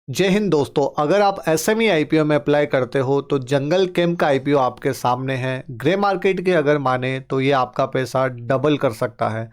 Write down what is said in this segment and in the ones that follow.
जय हिंद दोस्तों। अगर आप एसएमई आईपीओ में अप्लाई करते हो तो जंगल कैंप का आईपीओ आपके सामने है। ग्रे मार्केट के अगर माने तो ये आपका पैसा डबल कर सकता है।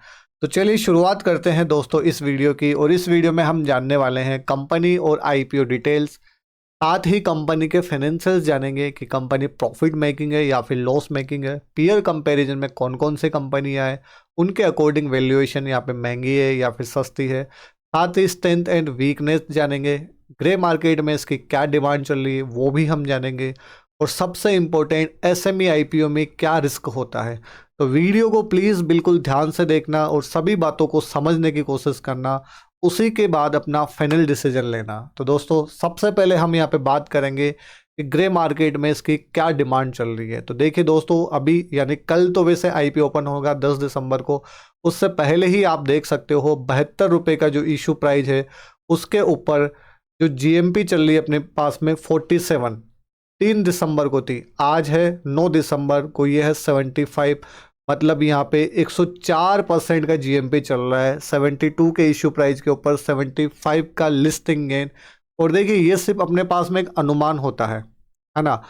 तो चलिए शुरुआत करते हैं दोस्तों इस वीडियो की। और इस वीडियो में हम जानने वाले हैं कंपनी और आईपीओ डिटेल्स, साथ ही कंपनी के फाइनेंशियल्स जानेंगे कि कंपनी प्रॉफिट मेकिंग है या फिर लॉस मेकिंग है। पीयर कंपैरिजन में कौन कौन से कंपनियां हैं, उनके अकॉर्डिंग वैल्यूएशन यहाँ पे महंगी है या फिर सस्ती है। साथ ही स्ट्रेंथ एंड वीकनेस जानेंगे। ग्रे मार्केट में इसकी क्या डिमांड चल रही है वो भी हम जानेंगे। और सबसे इम्पोर्टेंट, एसएमई आईपीओ में क्या रिस्क होता है। तो वीडियो को प्लीज़ बिल्कुल ध्यान से देखना और सभी बातों को समझने की कोशिश करना, उसी के बाद अपना फाइनल डिसीजन लेना। तो दोस्तों सबसे पहले हम यहाँ पे बात करेंगे कि ग्रे मार्केट में इसकी क्या डिमांड चल रही है। तो देखिए दोस्तों, अभी यानी कल तो वैसे आईपीओ ओपन होगा 10 दिसंबर को। उससे पहले ही आप देख सकते हो 72 रुपये का जो इशू प्राइस है, उसके ऊपर जो जीएमपी चल रही है अपने पास में 47, 3 दिसंबर को थी, आज है 9 दिसंबर को ये है 75। मतलब यहाँ पे 104% का जीएमपी चल रहा है। 72 के इशू प्राइस के ऊपर 75 का लिस्टिंग गेन। और देखिए ये सिर्फ अपने पास में एक अनुमान होता है ना।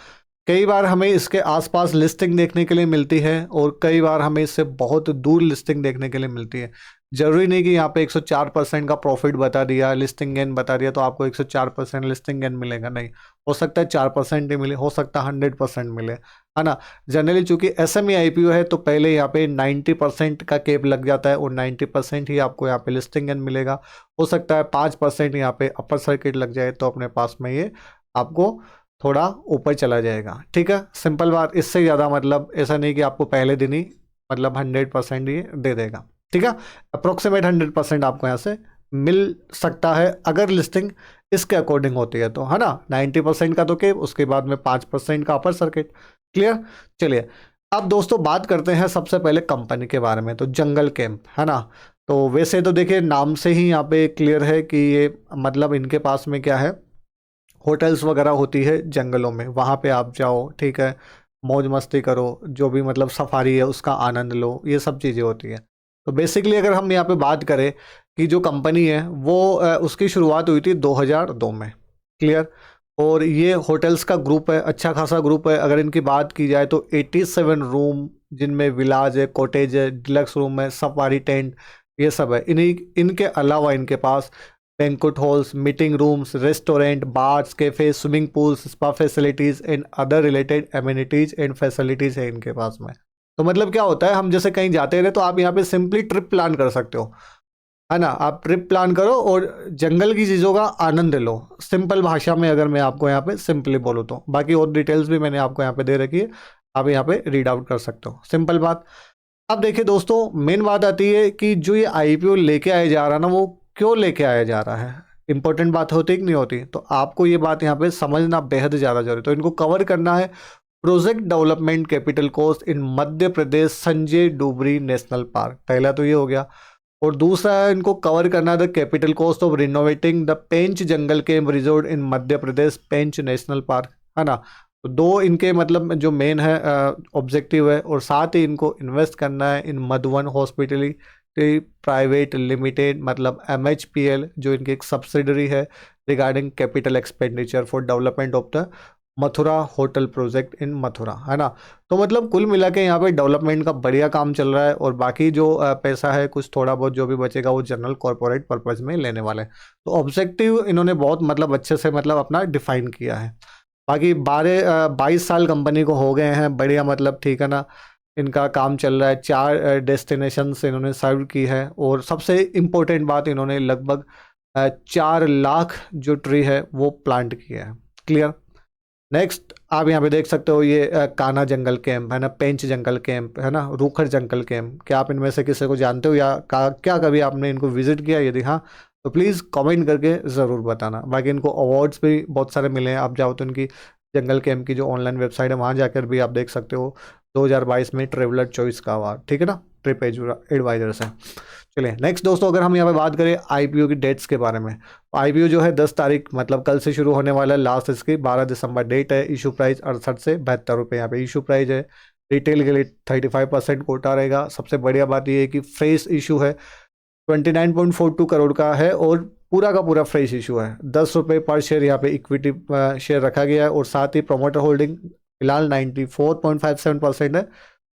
कई बार हमें इसके आसपास लिस्टिंग देखने के लिए मिलती है और कई बार हमें इससे बहुत दूर लिस्टिंग देखने के लिए मिलती है। जरूरी नहीं कि यहाँ पे 104% का प्रॉफिट बता दिया, लिस्टिंग गेन बता दिया तो आपको 104% लिस्टिंग गेन मिलेगा, नहीं। हो सकता है 4% ही मिले, हो सकता है 100% मिले, है ना। जनरली चूंकि एसएमई आईपीओ है तो पहले यहाँ पे 90% का केप लग जाता है और 90% ही आपको यहाँ पे लिस्टिंग गेन मिलेगा। हो सकता है 5% यहाँ पे अपर सर्किट लग जाए तो अपने पास में ये आपको थोड़ा ऊपर चला जाएगा। ठीक है, सिंपल बात। इससे ज़्यादा मतलब ऐसा नहीं कि आपको पहले दिन ही मतलब 100% ये दे देगा। ठीक है, अप्रोक्सीमेट 100% आपको यहाँ से मिल सकता है अगर लिस्टिंग इसके अकॉर्डिंग होती है तो, है ना। 90% का तो केप, उसके बाद में 5% का अपर सर्किट। क्लियर। चलिए अब दोस्तों बात करते हैं सबसे पहले कंपनी के बारे में। तो जंगल कैंप, है ना। तो वैसे तो देखिए नाम से ही यहाँ पे क्लियर है कि ये मतलब इनके पास में क्या है, होटल्स वगैरह होती है जंगलों में, वहाँ पे आप जाओ, ठीक है, मौज मस्ती करो, जो भी मतलब सफारी है उसका आनंद लो, ये सब चीज़ें होती है। तो बेसिकली अगर हम यहाँ पे बात करें कि जो कंपनी है वो उसकी शुरुआत हुई थी 2002 में। क्लियर। और ये होटल्स का ग्रुप है, अच्छा खासा ग्रुप है। अगर इनकी बात की जाए तो 87 रूम, जिनमें विलाज है, कॉटेज है, डिलक्स रूम है, सफारी टेंट, ये सब है। इन्हीं इनके अलावा इनके पास banquet halls, meeting rooms, restaurant, bars, cafe, swimming pools, spa facilities and other related amenities and facilities है इनके पास में। तो मतलब क्या होता है, हम जैसे कहीं जाते रहे तो आप यहाँ पे सिंपली ट्रिप प्लान कर सकते हो, है ना। आप ट्रिप प्लान करो और जंगल की चीज़ों का आनंद लो। सिंपल भाषा में अगर मैं आपको यहाँ पे सिंपली बोलूँ तो, बाकी और डिटेल्स भी मैंने आपको यहाँ पे दे रखी है, आप यहाँ पे रीड आउट कर सकते हो। सिंपल बात। अब देखिए दोस्तों, मेन बात आती है कि जो ये आईपीओ लेके आया जा रहा है ना, वो क्यों लेके आया जा रहा है। इंपॉर्टेंट बात होती है कि नहीं होती, तो आपको ये बात यहाँ पे समझना बेहद ज़्यादा जरूरी। तो इनको कवर करना है project development capital cost in Madhya Pradesh Sanjay Dhubri national park, पहला तो ये हो गया। और दूसरा है इनको कवर करना है the capital cost of renovating the Pench jungle camp resort in Madhya Pradesh Pench national park, है ना। तो दो इनके मतलब जो मेन है ऑब्जेक्टिव है। और साथ ही इनको इन्वेस्ट करना है इन मधुवन हॉस्पिटलिटी प्राइवेट लिमिटेड, मतलब MHPL, जो इनकी एक सब्सिडरी है, regarding capital expenditure for development of the Mathura hotel project in Mathura, है ना। तो मतलब कुल मिला के यहाँ पे डेवलपमेंट का बढ़िया काम चल रहा है। और बाकी जो पैसा है कुछ थोड़ा बहुत जो भी बचेगा वो जनरल कॉर्पोरेट पर्पज में लेने वाले हैं। तो ऑब्जेक्टिव इन्होंने बहुत मतलब अच्छे से मतलब अपना डिफाइन किया है। बाकी 22 साल कंपनी को हो गए हैं, बढ़िया मतलब, ठीक है ना। इनका काम चल रहा है, 4 डेस्टिनेशन इन्होंने सर्व की है। और सबसे इम्पोर्टेंट बात, इन्होंने लगभग 4 लाख जो ट्री है वो प्लांट किया है। क्लियर। नेक्स्ट आप यहाँ पे देख सकते हो, ये कान्हा जंगल कैंप है ना, पेंच जंगल कैंप है ना, रूखर जंगल कैंप। क्या आप इनमें से किसी को जानते हो या क्या कभी आपने इनको विजिट किया? यदि हाँ तो प्लीज़ कमेंट करके ज़रूर बताना। बाकी इनको अवार्ड्स भी बहुत सारे मिले हैं। आप जाओ तो इनकी जंगल कैंप की जो ऑनलाइन वेबसाइट है वहाँ जाकर भी आप देख सकते हो 2022 में ट्रेवलर चॉइस का अवार्ड, ठीक है ना, ट्रिप एडवाइजर से। चलिए नेक्स्ट दोस्तों, अगर हम यहाँ पे बात करें आईपीओ की डेट्स के बारे में, आईपीओ जो है 10 तारीख मतलब कल से शुरू होने वाला है, लास्ट इसकी 12 दिसंबर डेट है। इशू प्राइस 68 से 72 रुपये यहाँ पे इशू प्राइस है। रिटेल के लिए 35% कोटा रहेगा। सबसे बढ़िया बात यह है कि फ्रेश इशू है, 29.42 करोड़ का है और पूरा का पूरा फ्रेश इशू है। 10 रुपये पर शेयर यहाँ पे इक्विटी शेयर रखा गया है और साथ ही प्रोमोटर होल्डिंग फिलहाल 94.57% है,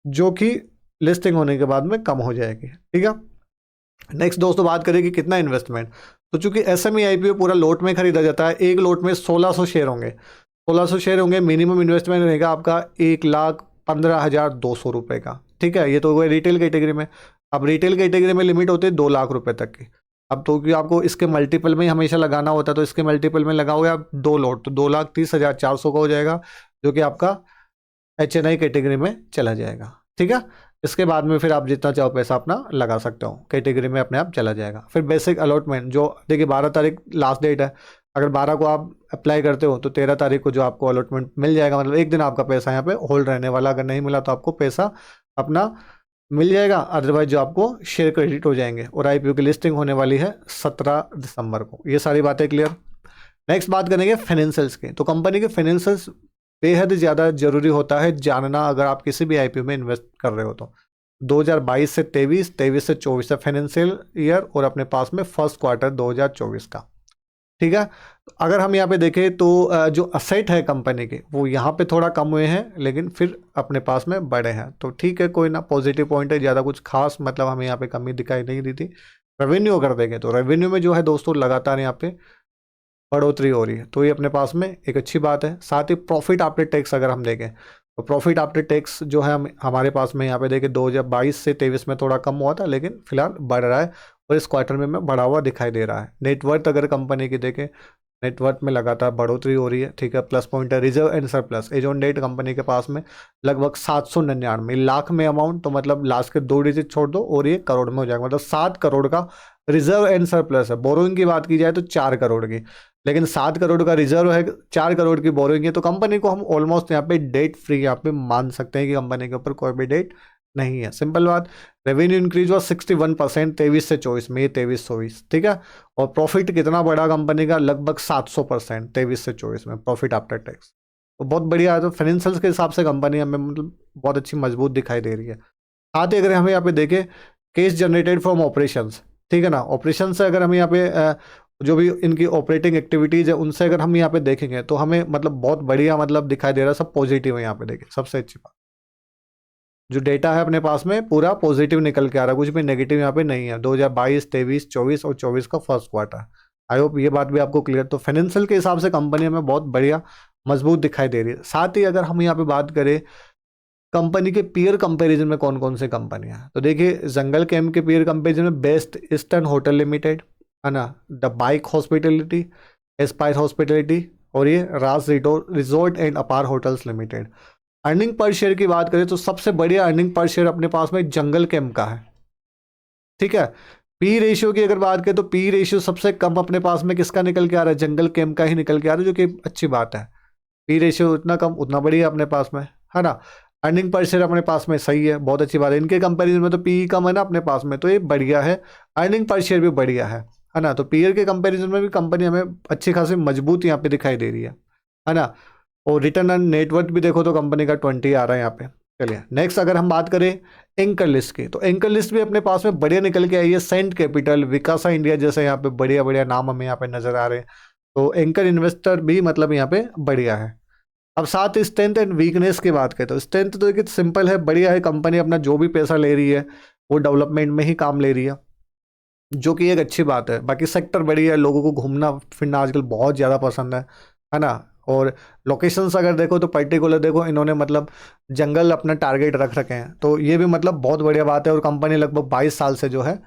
जो कि लिस्टिंग होने के बाद में कम हो जाएगी। ठीक है, नेक्स्ट दोस्तों बात करें कि कितना इन्वेस्टमेंट। तो चूंकि एसएमई आईपीओ पूरा लोट में खरीदा जाता है, एक लोट में 1600 शेयर होंगे, 1600 शेयर होंगे। मिनिमम इन्वेस्टमेंट रहेगा आपका 1,15,200 रुपये का। ठीक है, ये तो हुआ रिटेल कैटेगरी में। अब रिटेल कैटेगरी में लिमिट होती है 2 लाख रुपए तक की। अब तो कि आपको इसके मल्टीपल में ही हमेशा लगाना होता है, तो इसके मल्टीपल में लगाओगे आप 2 लोट, तो 2,30,400 का हो जाएगा, जो कि आपका HNI कैटेगरी में चला जाएगा। ठीक है, इसके बाद में फिर आप जितना चाहो पैसा अपना लगा सकते हो, कैटेगरी में अपने आप चला जाएगा। फिर बेसिक अलॉटमेंट, जो देखिए 12 तारीख लास्ट डेट है, अगर 12 को आप अप्लाई करते हो तो 13 तारीख को जो आपको अलॉटमेंट मिल जाएगा, मतलब एक दिन आपका पैसा यहाँ पे होल्ड रहने वाला। अगर नहीं मिला तो आपको पैसा अपना मिल जाएगा, अदरवाइज जो आपको शेयर क्रेडिट हो जाएंगे। और आईपीओ की लिस्टिंग होने वाली है 17 दिसंबर को। ये सारी बातें क्लियर। नेक्स्ट बात करेंगे फाइनेंशियल्स की। तो कंपनी के फाइनेंशियल्स बेहद ज़्यादा जरूरी होता है जानना, अगर आप किसी भी आईपीओ में इन्वेस्ट कर रहे हो तो। 2022 से 23, 23 से 24 है फाइनेंशियल ईयर, और अपने पास में फर्स्ट क्वार्टर 2024 का। ठीक है, अगर हम यहाँ पे देखें तो जो असेट है कंपनी के वो यहाँ पे थोड़ा कम हुए हैं, लेकिन फिर अपने पास में बड़े हैं, तो ठीक है, कोई ना, पॉजिटिव पॉइंट है। ज़्यादा कुछ खास मतलब हमें यहाँ पे कमी दिखाई नहीं दी थी। रेवेन्यू अगर देखें तो रेवेन्यू में जो है दोस्तों लगातार यहाँ पे बढ़ोतरी हो रही है, तो ये अपने पास में एक अच्छी बात है। साथ ही प्रॉफिट आफ्टर टैक्स अगर हम देखें तो प्रॉफिट आफ्टर टैक्स जो है हमारे पास में यहाँ पे देखें 2022 से 23 में थोड़ा कम हुआ था, लेकिन फिलहाल बढ़ रहा है और इस क्वार्टर में बढ़ा हुआ दिखाई दे रहा है। नेटवर्थ अगर कंपनी की देखें, नेटवर्थ में लगातार बढ़ोतरी हो रही है। ठीक है, प्लस पॉइंट है reserve and surplus. As on date company के पास में लगभग 799 लाख में अमाउंट, तो मतलब लास्ट के 2 डिजिट छोड़ दो और ये करोड़ में हो जाएगा, मतलब 7 करोड़ का रिजर्व एंड सरप्लस है। बोरोइंग की बात की जाए तो 4 करोड़ की, लेकिन 7 करोड़ का रिजर्व है, 4 करोड़ की बोरोइंग है, तो कंपनी को हम ऑलमोस्ट यहाँ पे डेट फ्री यहाँ पे मान सकते हैं कि कंपनी के ऊपर कोई भी डेट नहीं है। सिंपल बात। रेवेन्यू इंक्रीज हुआ 61% 23 से 24 में, ये 23-24। ठीक है, और प्रॉफिट कितना बढ़ा कंपनी का, लगभग 700% 23 से 24 में प्रॉफिट आफ्टर टैक्स, तो बहुत बढ़िया है। तो फाइनेंशियल्स के हिसाब से कंपनी हमें मतलब बहुत अच्छी मजबूत दिखाई दे रही है। साथ ही अगर हमें यहाँ पे देखें कैश जनरेटेड फ्रॉम ऑपरेशंस, ठीक है ना, ऑपरेशन से अगर हम यहाँ पे जो भी इनकी ऑपरेटिंग एक्टिविटीज़ है उनसे अगर हम यहाँ पे देखेंगे तो हमें मतलब बहुत बढ़िया मतलब दिखाई दे रहा है, सब पॉजिटिव है। यहाँ पे देखिए सबसे अच्छी बात, जो डेटा है अपने पास में पूरा पॉजिटिव निकल के आ रहा है, कुछ भी नेगेटिव यहाँ पे नहीं है। 2022, 23, 24 और 24 का फर्स्ट क्वार्टर। आई होप ये बात भी आपको क्लियर। तो फाइनेंशियल के हिसाब से कंपनी हमें बहुत बढ़िया मजबूत दिखाई दे रही है। साथ ही अगर हम यहाँ पे बात करें कंपनी के पीयर कंपैरिजन में कौन कौन से कंपनियां हैं, तो देखिए जंगल कैंप के पीयर कंपैरिजन में बेस्ट ईस्टर्न होटल लिमिटेड है ना, the bike hospitality, Aspire hospitality, और ये राज रिजोर्ट एंड अपार hotels limited. Earning per share की बात करें तो सबसे बढ़िया अर्निंग पर शेयर अपने पास में जंगल कैंप का है। ठीक है, पी रेशियो की अगर बात करें तो पी रेशियो सबसे कम अपने पास में किसका निकल के आ रहा है, जंगल कैंप का ही निकल के आ रहा है, जो कि अच्छी बात है। पी रेशियो उतना कम उतना बढ़िया अपने पास में, है ना। अर्निंग पर शेयर अपने पास में सही है, बहुत अच्छी बात है। इनके कंपैरिजन में तो पी कम है ना अपने पास में, तो ये बढ़िया है। अर्निंग पर शेयर भी बढ़िया है ना। तो पीयर के कंपैरिजन में भी कंपनी हमें अच्छी खासी मजबूत यहाँ पे दिखाई दे रही है ना। और रिटर्न ऑन नेटवर्थ भी देखो तो कंपनी का 20 आ रहा है यहाँ पे। चलिए नेक्स्ट अगर हम बात करें एंकर लिस्ट की, तो एंकर लिस्ट भी अपने पास में बढ़िया निकल के आई है। सेंट कैपिटल, विकासा इंडिया जैसे यहाँ पे बढ़िया बढ़िया नाम हमें यहाँ पे नजर आ रहे हैं। तो एंकर इन्वेस्टर भी मतलब यहाँ पे बढ़िया है। अब साथ ही स्ट्रेंथ एंड वीकनेस की बात करें तो स्ट्रेंथ तो देखिए सिंपल है, बढ़िया है। कंपनी अपना जो भी पैसा ले रही है वो डेवलपमेंट में ही काम ले रही है, जो कि एक अच्छी बात है। बाकी सेक्टर बढ़िया है, लोगों को घूमना फिरना आजकल बहुत ज़्यादा पसंद है ना। और लोकेशंस अगर देखो तो पर्टिकुलर देखो इन्होंने मतलब जंगल अपना टारगेट रख रखे हैं, तो ये भी मतलब बहुत बढ़िया बात है। और कंपनी लगभग 22 साल से जो है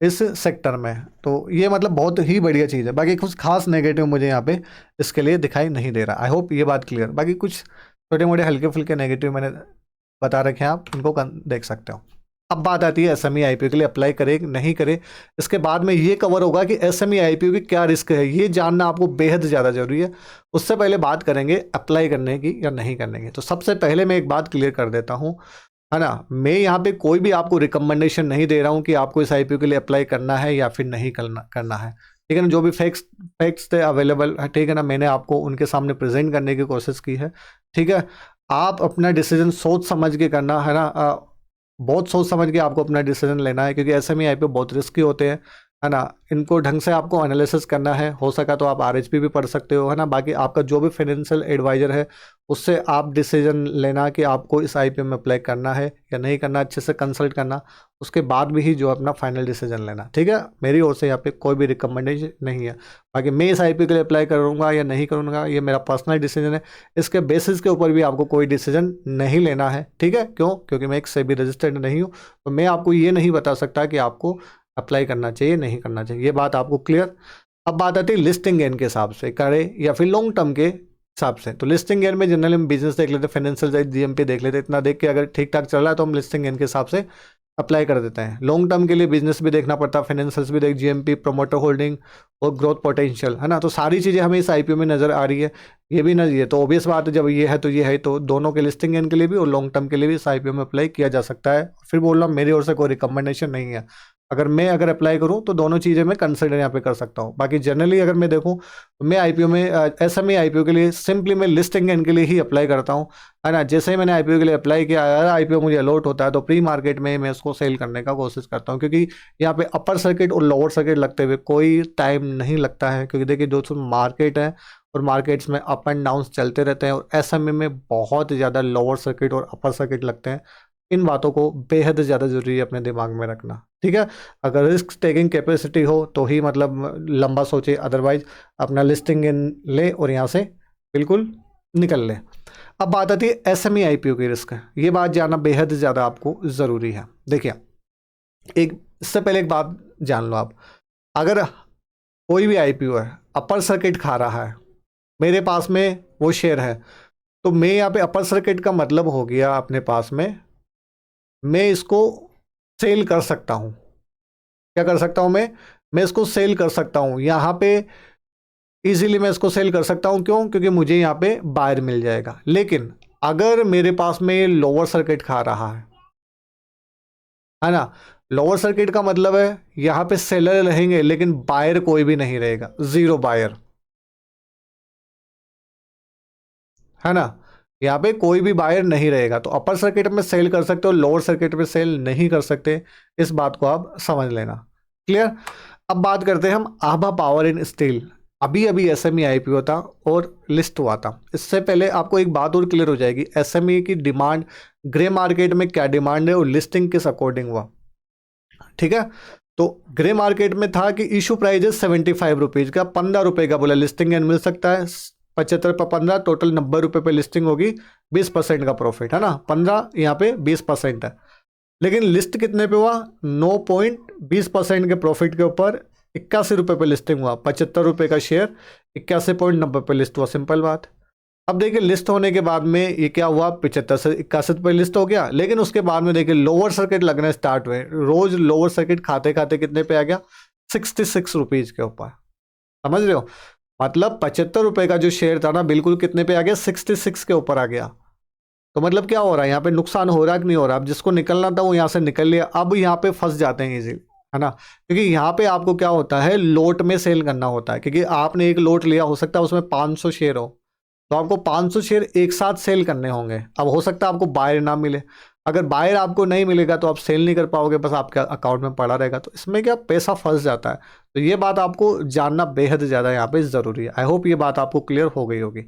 इस सेक्टर में है, तो ये मतलब बहुत ही बढ़िया चीज़ है। बाकी कुछ खास नेगेटिव मुझे यहाँ पे इसके लिए दिखाई नहीं दे रहा। आई होप ये बात क्लियर। बाकी कुछ छोटे मोटे हल्के फुल्के नेगेटिव मैंने बता रखे हैं, आप इनको देख सकते हो। अब बात आती है एसएमई आईपीओ के लिए अप्लाई करे नहीं करे, इसके बाद में ये कवर होगा कि एसएमई आईपीओ की क्या रिस्क है, ये जानना आपको बेहद ज़्यादा जरूरी है। उससे पहले बात करेंगे अप्लाई करने की या नहीं करने की। तो सबसे पहले मैं एक बात क्लियर कर देता हूँ, है ना। मैं यहाँ पे कोई भी आपको रिकमेंडेशन नहीं दे रहा हूँ कि आपको इस आईपीओ के लिए अप्लाई करना है या फिर नहीं करना है। ठीक है ना, जो भी फैक्ट्स थे अवेलेबल है, ठीक है ना, मैंने आपको उनके सामने प्रेजेंट करने की कोशिश की है। ठीक है, आप अपना डिसीजन सोच समझ के करना है ना, बहुत सोच समझ के आपको अपना डिसीजन लेना है, क्योंकि एसएमई आईपीओ बहुत रिस्की होते हैं। है ना। इनको ढंग से आपको एनालिसिस करना है, हो सका तो आप आरएचपी भी पढ़ सकते हो, है ना। बाकी आपका जो भी फाइनेंशियल एडवाइजर है उससे आप डिसीजन लेना कि आपको इस आईपीओ में अप्लाई करना है या नहीं करना, अच्छे से कंसल्ट करना, उसके बाद भी ही जो अपना फाइनल डिसीजन लेना, ठीक है। मेरी ओर से यहाँ पे कोई भी रिकमेंडेशन नहीं है। बाकी मैं इस आईपीओ के लिए अप्लाई करूँगा या नहीं करूँगा ये मेरा पर्सनल डिसीजन है, इसके बेसिस के ऊपर भी आपको कोई डिसीजन नहीं लेना है, ठीक है। क्यों? क्योंकि मैं एक सेबी रजिस्टर्ड नहीं हूँ, तो मैं आपको ये नहीं बता सकता कि आपको अप्लाई करना चाहिए नहीं करना चाहिए, ये बात आपको क्लियर। अब बात आती है लिस्टिंग गेन के हिसाब से करें या फिर लॉन्ग टर्म के हिसाब से। तो लिस्टिंग गेन में जनरली हम बिजनेस देख लेते हैं, फाइनेंशियल जीएमपी देख लेते हैं, इतना देख के अगर ठीक ठाक चल रहा है तो हम लिस्टिंग गेन के हिसाब से अप्लाई कर देते हैं। लॉन्ग टर्म के लिए बिजनेस भी देखना पड़ता है, फाइनेंशियल्स भी देख, जीएमपी, प्रोमोटर होल्डिंग और ग्रोथ पोटेंशियल, है ना। तो सारी चीज़ें हमें इस आईपीओ में नजर आ रही है, ये भी नजर, ये तो ऑब्वियस बात है, जब ये है तो ये है, तो दोनों के लिस्टिंग गेन के लिए भी और लॉन्ग टर्म के लिए भी इस आईपीओ में अप्लाई किया जा सकता है। फिर बोल रहा हूँ मेरी ओर से कोई रिकमेंडेशन नहीं है, अगर अप्लाई करूँ तो दोनों चीज़ें मैं कंसिडर यहाँ पे कर सकता हूँ। बाकी जनरली अगर मैं देखूँ तो मैं आईपीओ में एसएमई आईपीओ के लिए सिंपली मैं लिस्टिंग गेन के लिए ही अप्लाई करता हूँ, है ना। जैसे ही मैंने आईपीओ के लिए अप्लाई किया, अगर आईपीओ मुझे अलॉट होता है तो प्री मार्केट में मैं उसको सेल करने का कोशिश करता हूँ, क्योंकि यहाँ पे अपर सर्किट और लोअर सर्किट लगते हुए कोई टाइम नहीं लगता है। क्योंकि देखिए दोस्तों, मार्केट है और मार्केट्स में अप एंड डाउन चलते रहते हैं, और एसएमई में बहुत ज़्यादा लोअर सर्किट और अपर सर्किट लगते हैं। इन बातों को बेहद ज़्यादा ज़रूरी है अपने दिमाग में रखना, ठीक है। अगर रिस्क टेकिंग कैपेसिटी हो तो ही मतलब लंबा सोचे, अदरवाइज अपना लिस्टिंग इन ले और यहाँ से बिल्कुल निकल ले। अब बात आती है एसएमई आईपीओ की रिस्क, ये बात जानना बेहद ज़्यादा आपको ज़रूरी है। देखिए, इससे पहले एक बात जान लो आप, अगर कोई भी आईपीओ है अपर सर्किट खा रहा है, मेरे पास में वो शेयर है, तो मैं यहाँ पे अपर सर्किट का मतलब हो गया अपने पास में, मैं इसको सेल कर सकता हूँ। क्या कर सकता हूँ मैं इसको सेल कर सकता हूँ यहाँ पे, इजीली मैं इसको सेल कर सकता हूँ। क्यों? क्योंकि मुझे यहाँ पे बायर मिल जाएगा। लेकिन अगर मेरे पास में लोअर सर्किट खा रहा है ना, लोअर सर्किट का मतलब है यहाँ पे सेलर रहेंगे लेकिन बायर कोई भी नहीं रहेगा, जीरो बायर, है ना। यहाँ पे कोई भी बायर नहीं रहेगा, तो अपर सर्किट में सेल कर सकते हो, लोअर सर्किट में सेल नहीं कर सकते, इस बात को आप समझ लेना, क्लियर। अब बात करते हैं हम आभा पावर एंड स्टील। अभी अभी एसएमई आईपीओ था और लिस्ट हुआ था। इससे पहले आपको एक बात और क्लियर हो जाएगी, एसएमई की डिमांड ग्रे मार्केट में क्या डिमांड है और लिस्टिंग किस अकॉर्डिंग हुआ, ठीक है। तो ग्रे मार्केट में था कि इशू प्राइस है 75 रुपीज़ का, 15 रुपये का बोला लिस्टिंग एंड मिल सकता है, 75 पर 15 टोटल 90 रुपये पे लिस्टिंग होगी, 20% का प्रॉफिट, है ना। 15 यहाँ पे 20% है। लेकिन लिस्ट कितने पे हुआ? 9.20% के प्रॉफिट के ऊपर 81 रुपये पे लिस्टिंग हुआ, 75 रुपये का शेयर 81.90 पे लिस्ट हुआ, सिंपल बात। अब देखिए लिस्ट होने के बाद में ये क्या हुआ, 75 से 81 पे लिस्ट हो गया। लेकिन उसके बाद में देखिए लोअर सर्किट लगने स्टार्ट हुए, रोज लोअर सर्किट खाते खाते कितने पे आ गया, 66 रुपीज़ के ऊपर, समझ रहे हो। मतलब 75 रुपये का जो शेयर था ना, बिल्कुल कितने पे आ गया, 66 के ऊपर आ गया। तो मतलब क्या हो रहा है यहाँ पे, नुकसान हो रहा है कि नहीं हो रहा। अब जिसको निकलना था वो यहाँ से निकल लिया, अब यहाँ पे फंस जाते हैं इजीली, है ना। क्योंकि यहाँ पे आपको क्या होता है, लोट में सेल करना होता है। क्योंकि आपने एक लोट लिया, हो सकता है उसमें 500 शेयर हो, तो आपको 500 शेयर एक साथ सेल करने होंगे। अब हो सकता है आपको बायर ना मिले, अगर बायर आपको नहीं मिलेगा तो आप सेल नहीं कर पाओगे, बस आपके अकाउंट में पड़ा रहेगा। तो इसमें क्या पैसा फंस जाता है। तो ये बात आपको जानना बेहद ज़्यादा यहाँ पे ज़रूरी है। आई होप ये बात आपको क्लियर हो गई होगी।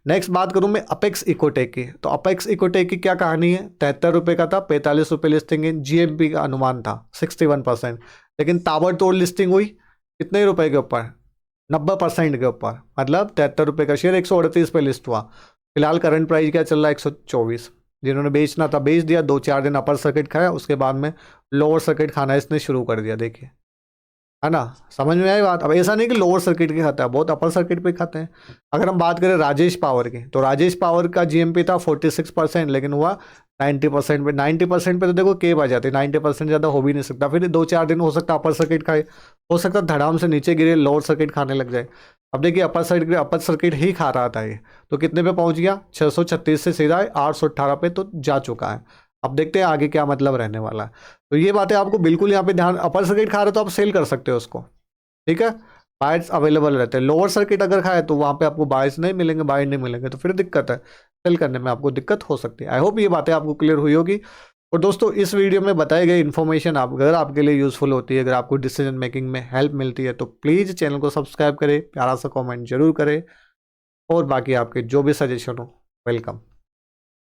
नेक्स्ट बात करूँ मैं अपेक्स इकोटेक की, तो अपेक्स इकोटेक की क्या कहानी है, 73 रुपये का था, 45 रुपये लिस्टिंग इन, जीएमपी का अनुमान था 61%, लेकिन ताबड़तोड़ लिस्टिंग हुई कितने रुपए के ऊपर, 90% के ऊपर। मतलब 73 रुपये का शेयर 138 पे लिस्ट हुआ। फिलहाल करंट प्राइस क्या चल रहा है, 124। जिन्होंने बेचना था बेच दिया, 2-4 दिन अपर सर्किट खाया, उसके बाद में लोअर सर्किट खाना इसने शुरू कर दिया, देखिए, है ना। समझ में आई बात। अब ऐसा नहीं कि लोअर सर्किट के खाता है, बहुत अपर सर्किट पे खाते हैं। अगर हम बात करें राजेश पावर की, तो राजेश पावर का जीएमपी था 46%, लेकिन हुआ 90% पे। 90% पे तो देखो केब आ जाती है, 90% ज़्यादा हो भी नहीं सकता। फिर 2-4 दिन हो सकता है अपर सर्किट खाए, हो सकता है धड़ाम से नीचे गिरे, लोअर सर्किट खाने लग जाए। अब देखिए अपर सर्किट ही खा रहा था ये, तो कितने पे पहुंच गया, 636 से सीधा 818 पे तो जा चुका है। अब देखते हैं आगे क्या मतलब रहने वाला है। तो ये बातें आपको बिल्कुल यहाँ पे ध्यान, अपर सर्किट खा रहे तो आप सेल कर सकते हो उसको, ठीक है। बायर्स अवेलेबल रहते हैं। लोअर सर्किट अगर खाए तो वहाँ पे आपको बायर्स नहीं मिलेंगे, बायर नहीं मिलेंगे, तो फिर दिक्कत है, सेल करने में आपको दिक्कत हो सकती है। आई होप ये बातें आपको क्लियर हुई होगी। और दोस्तों इस वीडियो में बताई गई इन्फॉर्मेशन अगर आपके लिए यूज़फुल होती है, अगर आपको डिसीजन मेकिंग में हेल्प मिलती है, तो प्लीज़ चैनल को सब्सक्राइब करें, प्यारा सा कमेंट जरूर करें और बाकी आपके जो भी सजेशन हो वेलकम।